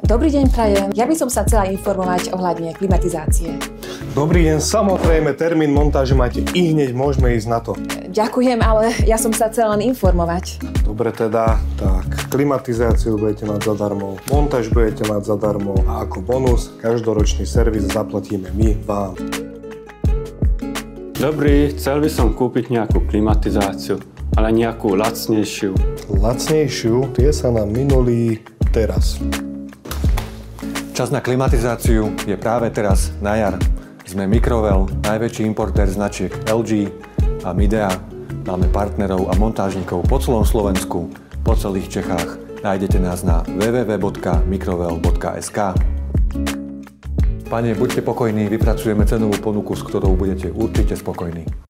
Dobrý deň prajem. Ja by som sa chcela informovať ohľadne klimatizácie. Dobrý deň, samozrejme termín montáže máte ihneď, môžeme ísť na to. Ďakujem, ale ja som sa chcela len informovať. Dobre teda, tak klimatizáciu budete mať zadarmo, montáž budete mať zadarmo a ako bonus každoročný servis zaplatíme my vám. Dobrý, chcel by som kúpiť nejakú klimatizáciu, ale nejakú lacnejšiu. Lacnejšiu, tie sa nám minulí teraz. Čas na klimatizáciu je práve teraz, na jar. Sme Microvel, najväčší importér značiek LG a Midea. Máme partnerov a montážnikov po celom Slovensku, po celých Čechách. Nájdete nás na www.microvel.sk. Pane, buďte pokojní, vypracujeme cenovú ponuku, s ktorou budete určite spokojní.